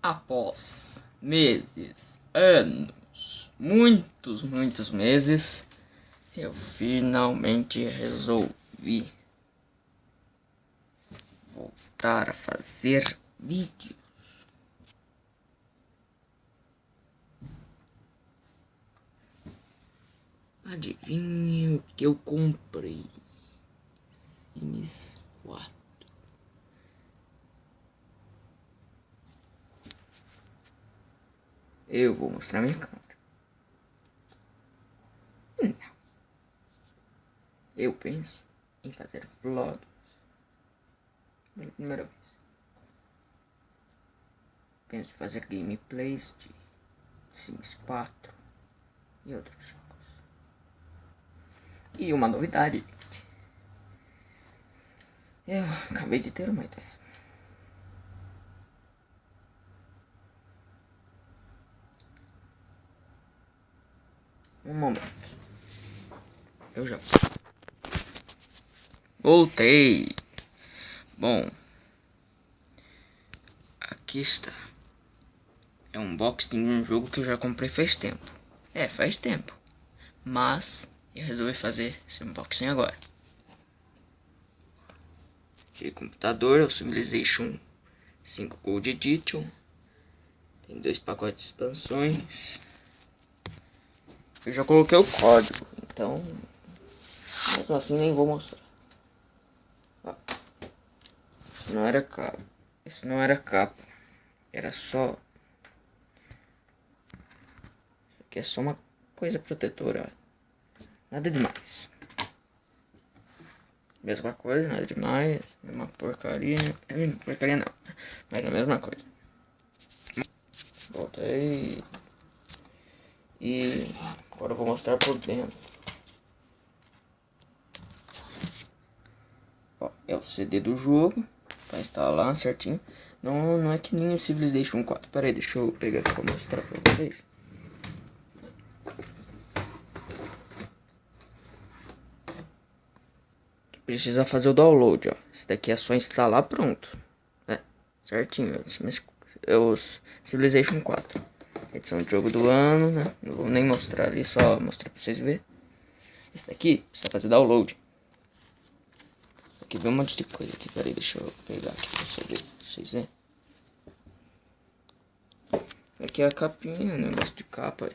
Após meses, anos, muitos meses, eu finalmente resolvi voltar a fazer vídeos. Adivinha o que eu comprei? Sims 4. Eu vou mostrar minha câmera. Não. Eu penso em fazer vlogs pela primeira vez. Penso em fazer gameplays de Sims 4 e outros jogos. E uma novidade. Eu acabei de ter uma ideia. Um momento. Eu já voltei. Bom, aqui está. É um unboxing de um jogo que eu já comprei faz tempo. Faz tempo. Mas eu resolvi fazer esse unboxing agora. De computador, é o Civilization 5 Gold Edition. Tem 2 pacotes de expansões. Eu já coloquei o código, então mesmo assim nem vou mostrar. Ó, isso não era capa. Isso não era capa. Era só. Isso aqui é só uma coisa protetora. Nada demais. Mesma coisa, nada demais. Mesma porcaria. Porcaria não. Mas a mesma coisa. Voltei. E agora eu vou mostrar por dentro. Ó, é o CD do jogo. Pra instalar certinho. Não é que nem o Civilization 4. Pera aí, deixa eu pegar aqui pra mostrar pra vocês. Precisa fazer o download, ó. Esse daqui é só instalar, pronto. Certinho. É o Civilization 4. Edição de jogo do ano, né? Não vou nem mostrar ali, só mostrar pra vocês verem. Esse daqui precisa fazer download. Aqui vem um monte de coisa aqui. Pera aí, deixa eu pegar aqui pra vocês verem. Aqui é a capinha, negócio de capa.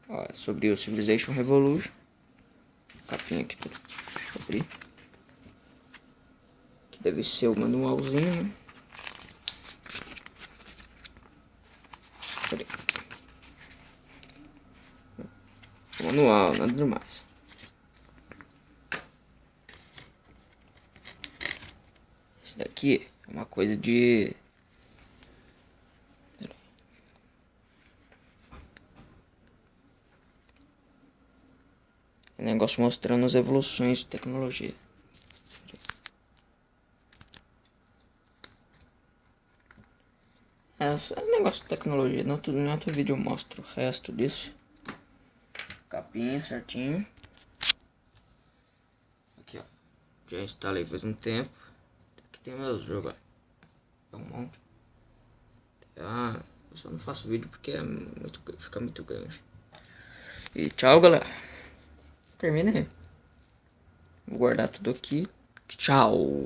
Ó, é sobre o Civilization Revolution. Capinha aqui, deixa eu abrir. Aqui deve ser o manualzinho, né? Pera aí. O manual, nada demais. Esse daqui é uma coisa de... É um negócio mostrando as evoluções de tecnologia. É um negócio de tecnologia. No outro vídeo eu mostro o resto disso. Capinha certinho. Aqui, ó. Já instalei faz um tempo. Aqui tem meus jogos. É um monte. Eu só não faço vídeo porque fica muito grande. E tchau, galera. Termina aí. Vou guardar tudo aqui. Tchau.